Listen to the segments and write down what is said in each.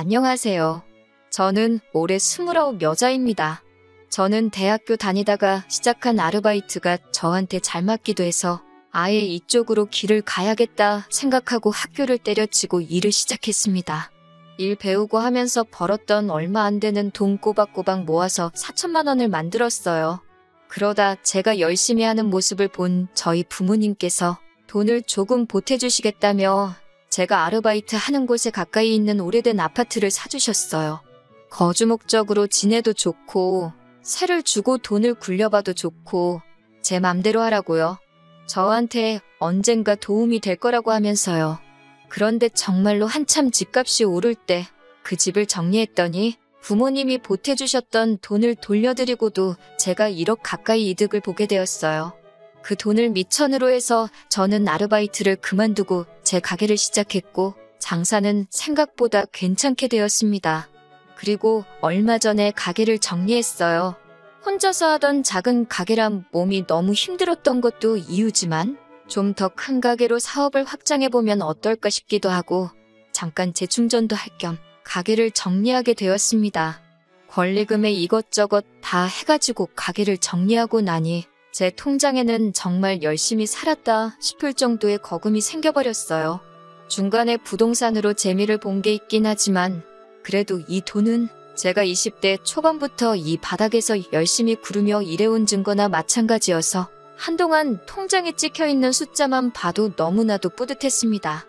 안녕하세요. 저는 올해 29 여자입니다. 저는 대학교 다니다가 시작한 아르바이트가 저한테 잘 맞기도 해서 아예 이쪽으로 길을 가야겠다 생각하고 학교를 때려치고 일을 시작했습니다. 일 배우고 하면서 벌었던 얼마 안 되는 돈 꼬박꼬박 모아서 4천만 원을 만들었어요. 그러다 제가 열심히 하는 모습을 본 저희 부모님께서 돈을 조금 보태주시겠다며 제가 아르바이트 하는 곳에 가까이 있는 오래된 아파트를 사주셨어요. 거주 목적으로 지내도 좋고 세를 주고 돈을 굴려봐도 좋고 제 맘대로 하라고요. 저한테 언젠가 도움이 될 거라고 하면서요. 그런데 정말로 한참 집값이 오를 때 그 집을 정리했더니 부모님이 보태주셨던 돈을 돌려드리고도 제가 1억 가까이 이득을 보게 되었어요. 그 돈을 미천으로 해서 저는 아르바이트를 그만두고 제 가게를 시작했고 장사는 생각보다 괜찮게 되었습니다. 그리고 얼마 전에 가게를 정리했어요. 혼자서 하던 작은 가게란 몸이 너무 힘들었던 것도 이유지만 좀 더 큰 가게로 사업을 확장해보면 어떨까 싶기도 하고 잠깐 재충전도 할 겸 가게를 정리하게 되었습니다. 권리금에 이것저것 다 해가지고 가게를 정리하고 나니 제 통장에는 정말 열심히 살았다 싶을 정도의 거금이 생겨버렸어요. 중간에 부동산으로 재미를 본 게 있긴 하지만 그래도 이 돈은 제가 20대 초반부터 이 바닥에서 열심히 구르며 일해온 증거나 마찬가지여서 한동안 통장에 찍혀있는 숫자만 봐도 너무나도 뿌듯했습니다.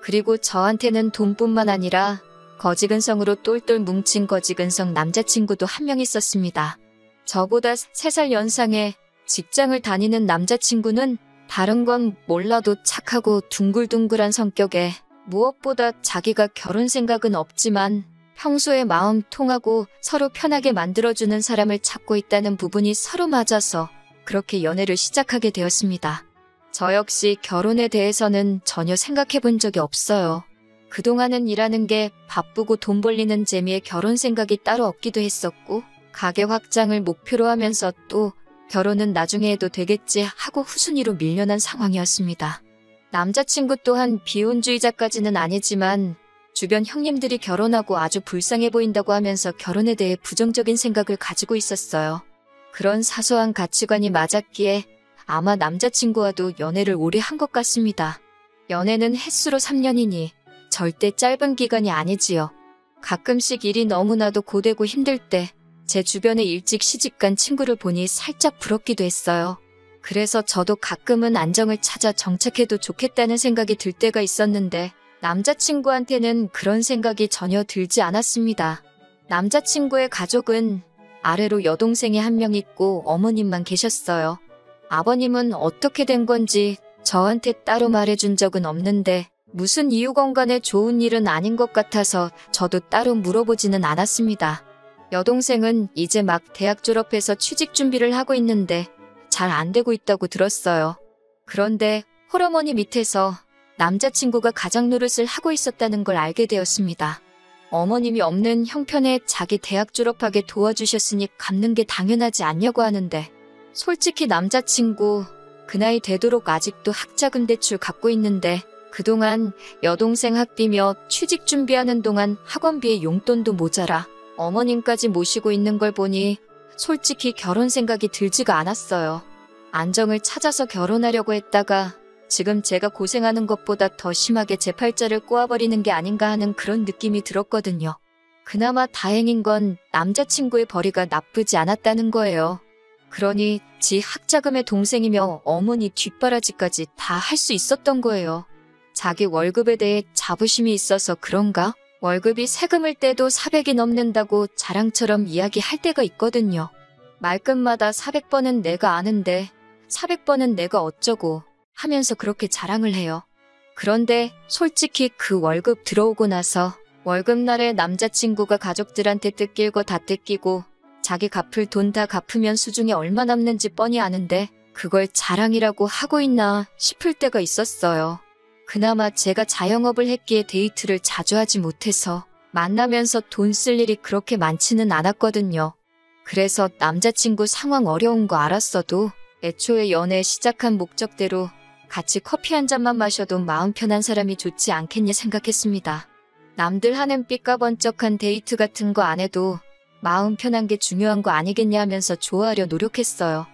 그리고 저한테는 돈뿐만 아니라 거지근성으로 똘똘 뭉친 거지근성 남자친구도 한 명 있었습니다. 저보다 3살 연상의 직장을 다니는 남자친구는 다른 건 몰라도 착하고 둥글둥글한 성격에 무엇보다 자기가 결혼 생각은 없지만 평소에 마음 통하고 서로 편하게 만들어주는 사람을 찾고 있다는 부분이 서로 맞아서 그렇게 연애를 시작하게 되었습니다. 저 역시 결혼에 대해서는 전혀 생각해 본 적이 없어요. 그동안은 일하는 게 바쁘고 돈 벌리는 재미에 결혼 생각이 따로 없기도 했었고 가게 확장을 목표로 하면서 또 결혼은 나중에 해도 되겠지 하고 후순위로 밀려난 상황이었습니다. 남자친구 또한 비혼주의자까지는 아니지만 주변 형님들이 결혼하고 아주 불쌍해 보인다고 하면서 결혼에 대해 부정적인 생각을 가지고 있었어요. 그런 사소한 가치관이 맞았기에 아마 남자친구와도 연애를 오래 한 것 같습니다. 연애는 횟수로 3년이니 절대 짧은 기간이 아니지요. 가끔씩 일이 너무나도 고되고 힘들 때 제 주변에 일찍 시집간 친구를 보니 살짝 부럽기도 했어요. 그래서 저도 가끔은 안정을 찾아 정착해도 좋겠다는 생각이 들 때가 있었는데 남자친구한테는 그런 생각이 전혀 들지 않았습니다. 남자친구의 가족은 아래로 여동생이 한 명 있고 어머님만 계셨어요. 아버님은 어떻게 된 건지 저한테 따로 말해준 적은 없는데 무슨 이유건 간에 좋은 일은 아닌 것 같아서 저도 따로 물어보지는 않았습니다. 여동생은 이제 막 대학 졸업해서 취직 준비를 하고 있는데 잘 안 되고 있다고 들었어요. 그런데 홀어머니 밑에서 남자친구가 가장 노릇을 하고 있었다는 걸 알게 되었습니다. 어머님이 없는 형편에 자기 대학 졸업하게 도와주셨으니 갚는 게 당연하지 않냐고 하는데 솔직히 남자친구 그 나이 되도록 아직도 학자금 대출 갚고 있는데 그동안 여동생 학비며 취직 준비하는 동안 학원비에 용돈도 모자라 어머님까지 모시고 있는 걸 보니 솔직히 결혼 생각이 들지가 않았어요. 안정을 찾아서 결혼하려고 했다가 지금 제가 고생하는 것보다 더 심하게 제 팔자를 꼬아버리는 게 아닌가 하는 그런 느낌이 들었거든요. 그나마 다행인 건 남자친구의 벌이가 나쁘지 않았다는 거예요. 그러니 지 학자금의 동생이며 어머니 뒷바라지까지 다 할 수 있었던 거예요. 자기 월급에 대해 자부심이 있어서 그런가? 월급이 세금을 떼도 400이 넘는다고 자랑처럼 이야기할 때가 있거든요. 말끝마다 400번은 내가 아는데 400번은 내가 어쩌고 하면서 그렇게 자랑을 해요. 그런데 솔직히 그 월급 들어오고 나서 월급날에 남자친구가 가족들한테 뜯길 거 다 뜯기고 자기 갚을 돈 다 갚으면 수중에 얼마 남는지 뻔히 아는데 그걸 자랑이라고 하고 있나 싶을 때가 있었어요. 그나마 제가 자영업을 했기에 데이트를 자주 하지 못해서 만나면서 돈 쓸 일이 그렇게 많지는 않았거든요. 그래서 남자친구 상황 어려운 거 알았어도 애초에 연애 시작한 목적대로 같이 커피 한 잔만 마셔도 마음 편한 사람이 좋지 않겠냐 생각했습니다. 남들 하는 삐까번쩍한 데이트 같은 거 안 해도 마음 편한 게 중요한 거 아니겠냐 하면서 좋아하려 노력했어요.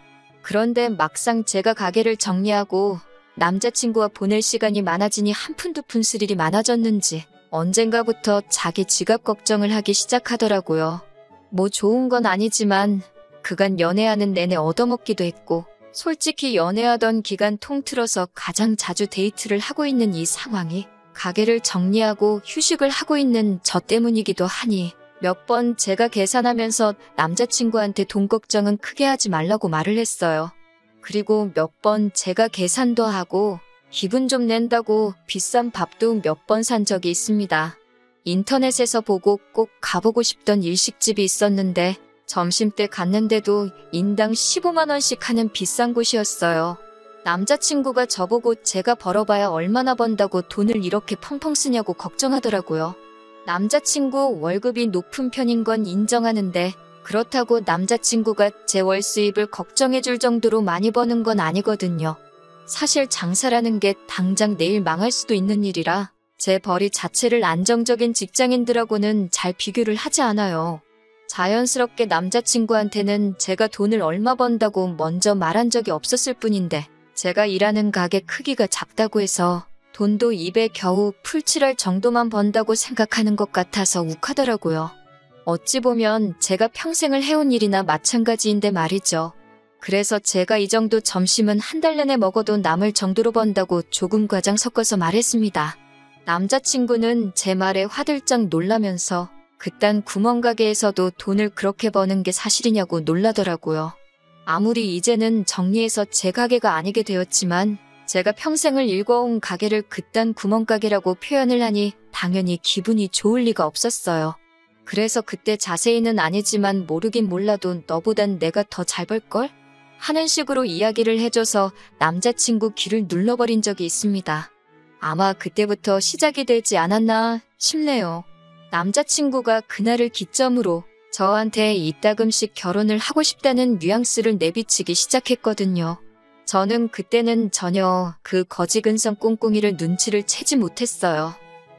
그런데 막상 제가 가게를 정리하고 남자친구와 보낼 시간이 많아지니 한푼 두푼 쓸 일이 많아졌는지 언젠가부터 자기 지갑 걱정을 하기 시작하더라고요. 뭐 좋은 건 아니지만 그간 연애하는 내내 얻어먹기도 했고 솔직히 연애하던 기간 통틀어서 가장 자주 데이트를 하고 있는 이 상황이 가게를 정리하고 휴식을 하고 있는 저 때문이기도 하니 몇 번 제가 계산하면서 남자친구한테 돈 걱정은 크게 하지 말라고 말을 했어요. 그리고 몇 번 제가 계산도 하고 기분 좀 낸다고 비싼 밥도 몇 번 산 적이 있습니다. 인터넷에서 보고 꼭 가보고 싶던 일식집이 있었는데 점심때 갔는데도 인당 15만 원씩 하는 비싼 곳이었어요. 남자친구가 저보고 제가 벌어봐야 얼마나 번다고 돈을 이렇게 펑펑 쓰냐고 걱정하더라고요. 남자친구 월급이 높은 편인 건 인정하는데 그렇다고 남자친구가 제 월 수입을 걱정해줄 정도로 많이 버는 건 아니거든요. 사실 장사라는 게 당장 내일 망할 수도 있는 일이라 제 벌이 자체를 안정적인 직장인들하고는 잘 비교를 하지 않아요. 자연스럽게 남자친구한테는 제가 돈을 얼마 번다고 먼저 말한 적이 없었을 뿐인데 제가 일하는 가게 크기가 작다고 해서 돈도 입에 겨우 풀칠할 정도만 번다고 생각하는 것 같아서 욱하더라고요. 어찌 보면 제가 평생을 해온 일이나 마찬가지인데 말이죠. 그래서 제가 이 정도 점심은 한 달 내내 먹어도 남을 정도로 번다고 조금 과장 섞어서 말했습니다. 남자친구는 제 말에 화들짝 놀라면서 그딴 구멍가게에서도 돈을 그렇게 버는 게 사실이냐고 놀라더라고요. 아무리 이제는 정리해서 제 가게가 아니게 되었지만 제가 평생을 일궈온 가게를 그딴 구멍가게라고 표현을 하니 당연히 기분이 좋을 리가 없었어요. 그래서 그때 자세히는 아니지만 모르긴 몰라도 너보단 내가 더 잘 벌걸? 하는 식으로 이야기를 해줘서 남자친구 귀를 눌러버린 적이 있습니다. 아마 그때부터 시작이 되지 않았나 싶네요. 남자친구가 그날을 기점으로 저한테 이따금씩 결혼을 하고 싶다는 뉘앙스를 내비치기 시작했거든요. 저는 그때는 전혀 그 거지근성 꿍꿍이를 눈치를 채지 못했어요.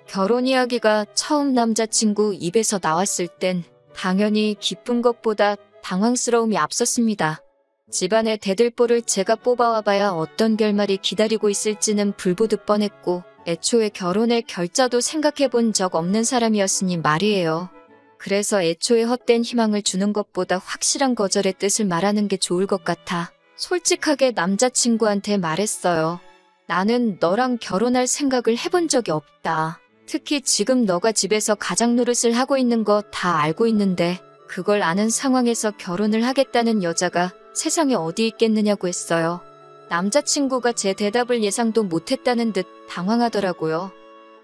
결혼 이야기가 처음 남자친구 입에서 나왔을 땐 당연히 기쁜 것보다 당황스러움이 앞섰습니다. 집안의 대들보를 제가 뽑아와봐야 어떤 결말이 기다리고 있을지는 불보듯 뻔했고 애초에 결혼의 결자도 생각해본 적 없는 사람이었으니 말이에요. 그래서 애초에 헛된 희망을 주는 것보다 확실한 거절의 뜻을 말하는 게 좋을 것 같아 솔직하게 남자친구한테 말했어요. 나는 너랑 결혼할 생각을 해본 적이 없다. 특히 지금 너가 집에서 가장 노릇을 하고 있는 거 다 알고 있는데 그걸 아는 상황에서 결혼을 하겠다는 여자가 세상에 어디 있겠느냐고 했어요. 남자친구가 제 대답을 예상도 못했다는 듯 당황하더라고요.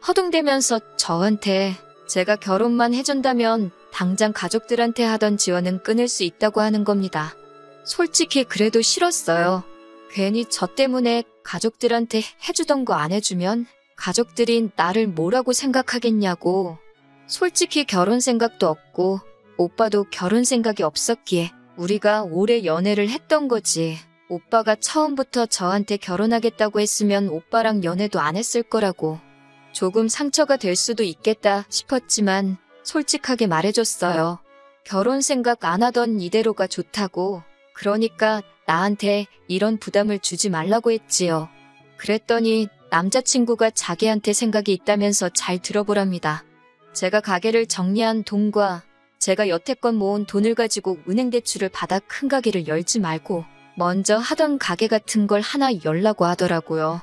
허둥대면서 저한테 제가 결혼만 해준다면 당장 가족들한테 하던 지원은 끊을 수 있다고 하는 겁니다. 솔직히 그래도 싫었어요. 괜히 저 때문에 가족들한테 해주던 거 안 해주면 가족들이 나를 뭐라고 생각하겠냐고. 솔직히 결혼 생각도 없고 오빠도 결혼 생각이 없었기에 우리가 오래 연애를 했던 거지. 오빠가 처음부터 저한테 결혼하겠다고 했으면 오빠랑 연애도 안 했을 거라고. 조금 상처가 될 수도 있겠다 싶었지만 솔직하게 말해줬어요. 결혼 생각 안 하던 이대로가 좋다고. 그러니까 나한테 이런 부담을 주지 말라고 했지요. 그랬더니 남자친구가 자기한테 생각이 있다면서 잘 들어보랍니다. 제가 가게를 정리한 돈과 제가 여태껏 모은 돈을 가지고 은행 대출을 받아 큰 가게를 열지 말고 먼저 하던 가게 같은 걸 하나 열라고 하더라고요.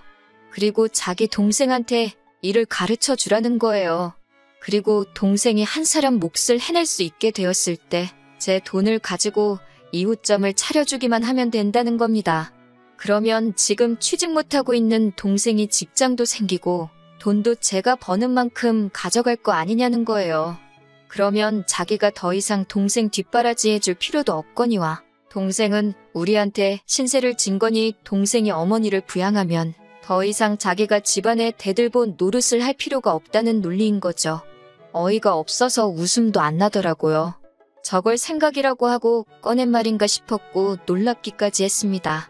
그리고 자기 동생한테 일을 가르쳐 주라는 거예요. 그리고 동생이 한 사람 몫을 해낼 수 있게 되었을 때 제 돈을 가지고 이웃점을 차려주기만 하면 된다는 겁니다. 그러면 지금 취직 못하고 있는 동생이 직장도 생기고 돈도 제가 버는 만큼 가져갈 거 아니냐는 거예요. 그러면 자기가 더 이상 동생 뒷바라지 해줄 필요도 없거니와 동생은 우리한테 신세를 진 거니 동생이 어머니를 부양하면 더 이상 자기가 집안에 대들보 노릇을 할 필요가 없다는 논리인 거죠. 어이가 없어서 웃음도 안 나더라고요. 저걸 생각이라고 하고 꺼낸 말인가 싶었고 놀랍기까지 했습니다.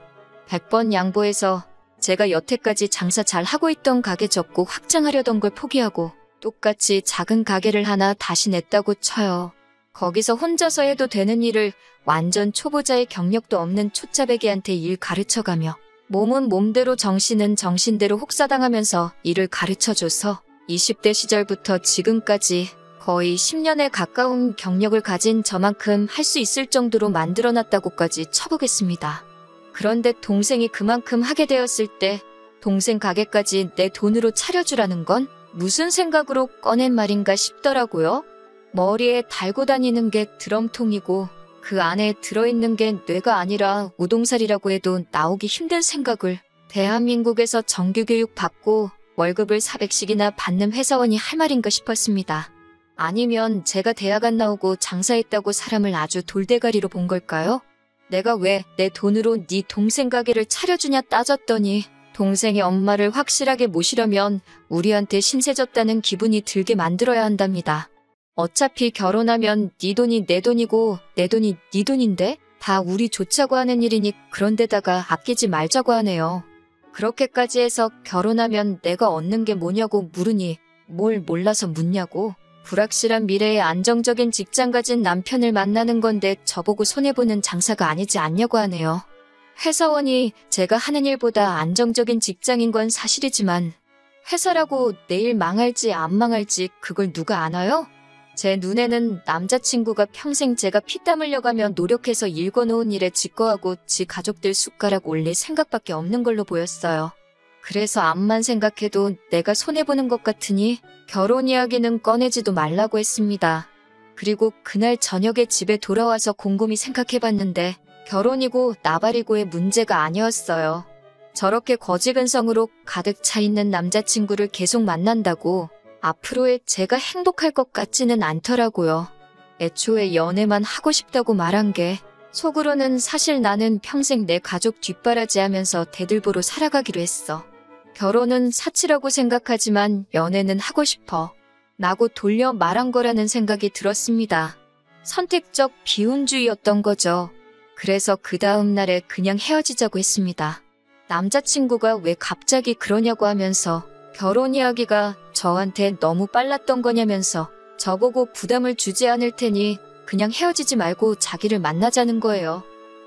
100번 양보해서 제가 여태까지 장사 잘 하고 있던 가게 접고 확장하려던 걸 포기하고 똑같이 작은 가게를 하나 다시 냈다고 쳐요. 거기서 혼자서 해도 되는 일을 완전 초보자의 경력도 없는 초짜배기한테 일 가르쳐가며 몸은 몸대로 정신은 정신대로 혹사당하면서 일을 가르쳐줘서 20대 시절부터 지금까지 거의 10년에 가까운 경력을 가진 저만큼 할 수 있을 정도로 만들어놨다고까지 쳐보겠습니다. 그런데 동생이 그만큼 하게 되었을 때 동생 가게까지 내 돈으로 차려주라는 건 무슨 생각으로 꺼낸 말인가 싶더라고요. 머리에 달고 다니는 게 드럼통이고 그 안에 들어있는 게 뇌가 아니라 우동살이라고 해도 나오기 힘든 생각을 대한민국에서 정규교육 받고 월급을 400씩이나 받는 회사원이 할 말인가 싶었습니다. 아니면 제가 대학 안 나오고 장사했다고 사람을 아주 돌대가리로 본 걸까요? 내가 왜 내 돈으로 네 동생 가게를 차려주냐 따졌더니 동생의 엄마를 확실하게 모시려면 우리한테 신세 졌다는 기분이 들게 만들어야 한답니다. 어차피 결혼하면 네 돈이 내 돈이고 내 돈이 네 돈인데 다 우리 좋자고 하는 일이니 그런데다가 아끼지 말자고 하네요. 그렇게까지 해서 결혼하면 내가 얻는 게 뭐냐고 물으니 뭘 몰라서 묻냐고. 불확실한 미래에 안정적인 직장 가진 남편을 만나는 건데 저보고 손해보는 장사가 아니지 않냐고 하네요. 회사원이 제가 하는 일보다 안정적인 직장인 건 사실이지만 회사라고 내일 망할지 안 망할지 그걸 누가 아나요? 제 눈에는 남자친구가 평생 제가 피땀 흘려가며 노력해서 일궈놓은 일에 직거하고 지 가족들 숟가락 올릴 생각밖에 없는 걸로 보였어요. 그래서 암만 생각해도 내가 손해보는 것 같으니 결혼 이야기는 꺼내지도 말라고 했습니다. 그리고 그날 저녁에 집에 돌아와서 곰곰이 생각해봤는데 결혼이고 나발이고의 문제가 아니었어요. 저렇게 거지근성으로 가득 차 있는 남자친구를 계속 만난다고 앞으로의 제가 행복할 것 같지는 않더라고요. 애초에 연애만 하고 싶다고 말한 게 속으로는 사실 나는 평생 내 가족 뒷바라지하면서 대들보로 살아가기로 했어. 결혼은 사치라고 생각하지만 연애는 하고 싶어. 라고 돌려 말한 거라는 생각이 들었습니다. 선택적 비혼주의였던 거죠. 그래서 그 다음 날에 그냥 헤어지자고 했습니다. 남자친구가 왜 갑자기 그러냐고 하면서 결혼 이야기가 저한테 너무 빨랐던 거냐면서 저보고 부담을 주지 않을 테니 그냥 헤어지지 말고 자기를 만나자는 거예요.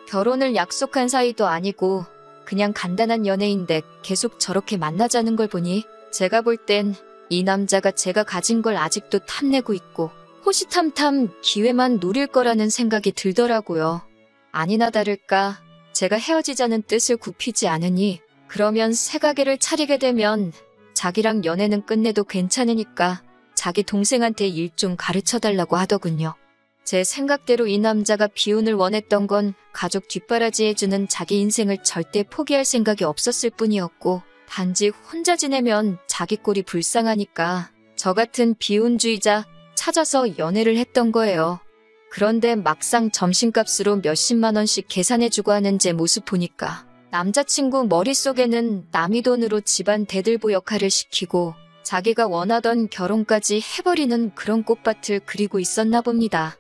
결혼을 약속한 사이도 아니고 그냥 간단한 연애인데 계속 저렇게 만나자는 걸 보니 제가 볼 땐 이 남자가 제가 가진 걸 아직도 탐내고 있고 호시탐탐 기회만 노릴 거라는 생각이 들더라고요. 아니나 다를까 제가 헤어지자는 뜻을 굽히지 않으니 그러면 새 가게를 차리게 되면 자기랑 연애는 끝내도 괜찮으니까 자기 동생한테 일 좀 가르쳐달라고 하더군요. 제 생각대로 이 남자가 비혼을 원했던 건 가족 뒷바라지 해주는 자기 인생을 절대 포기할 생각이 없었을 뿐이었고 단지 혼자 지내면 자기 꼴이 불쌍하니까 저 같은 비혼주의자 찾아서 연애를 했던 거예요. 그런데 막상 점심값으로 몇십만 원씩 계산해주고 하는 제 모습 보니까 남자친구 머릿속에는 남의 돈으로 집안 대들보 역할을 시키고 자기가 원하던 결혼까지 해버리는 그런 꽃밭을 그리고 있었나 봅니다.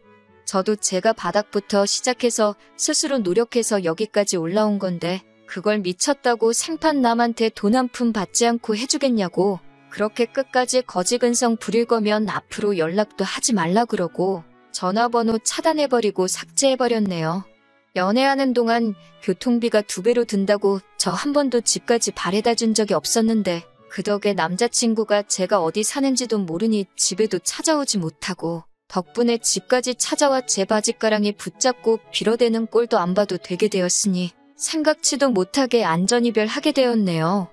저도 제가 바닥부터 시작해서 스스로 노력해서 여기까지 올라온 건데 그걸 미쳤다고 생판 남한테 돈 한 푼 받지 않고 해주겠냐고. 그렇게 끝까지 거지근성 부릴 거면 앞으로 연락도 하지 말라 그러고 전화번호 차단해버리고 삭제해버렸네요. 연애하는 동안 교통비가 2배로 든다고 저 한 번도 집까지 바래다 준 적이 없었는데 그 덕에 남자친구가 제가 어디 사는지도 모르니 집에도 찾아오지 못하고 덕분에 집까지 찾아와 제 바짓가랑이 붙잡고 빌어대는 꼴도 안 봐도 되게 되었으니 생각지도 못하게 안전이별하게 되었네요.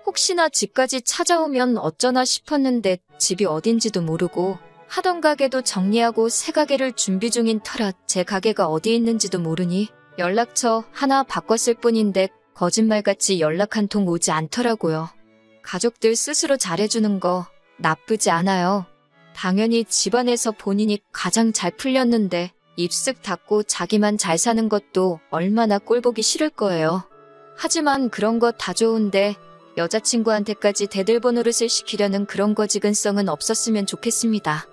혹시나 집까지 찾아오면 어쩌나 싶었는데 집이 어딘지도 모르고 하던 가게도 정리하고 새 가게를 준비 중인 터라 제 가게가 어디 있는지도 모르니 연락처 하나 바꿨을 뿐인데 거짓말같이 연락 한 통 오지 않더라고요. 가족들 스스로 잘해주는 거 나쁘지 않아요. 당연히 집안에서 본인이 가장 잘 풀렸는데 입쓱 닫고 자기만 잘 사는 것도 얼마나 꼴보기 싫을 거예요. 하지만 그런 거 다 좋은데 여자친구한테까지 대들보 노릇을 시키려는 그런 거지근성은 없었으면 좋겠습니다.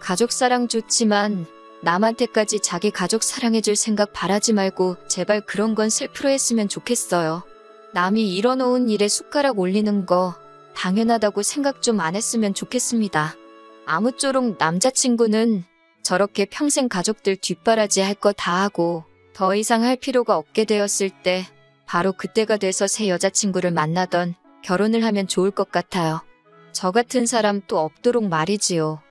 가족 사랑 좋지만 남한테까지 자기 가족 사랑해줄 생각 바라지 말고 제발 그런 건 슬프로 했으면 좋겠어요. 남이 이뤄놓은 일에 숟가락 올리는 거 당연하다고 생각 좀 안 했으면 좋겠습니다. 아무쪼록 남자친구는 저렇게 평생 가족들 뒷바라지 할 거 다 하고 더 이상 할 필요가 없게 되었을 때 바로 그때가 돼서 새 여자친구를 만나던 결혼을 하면 좋을 것 같아요. 저 같은 사람 또 없도록 말이지요.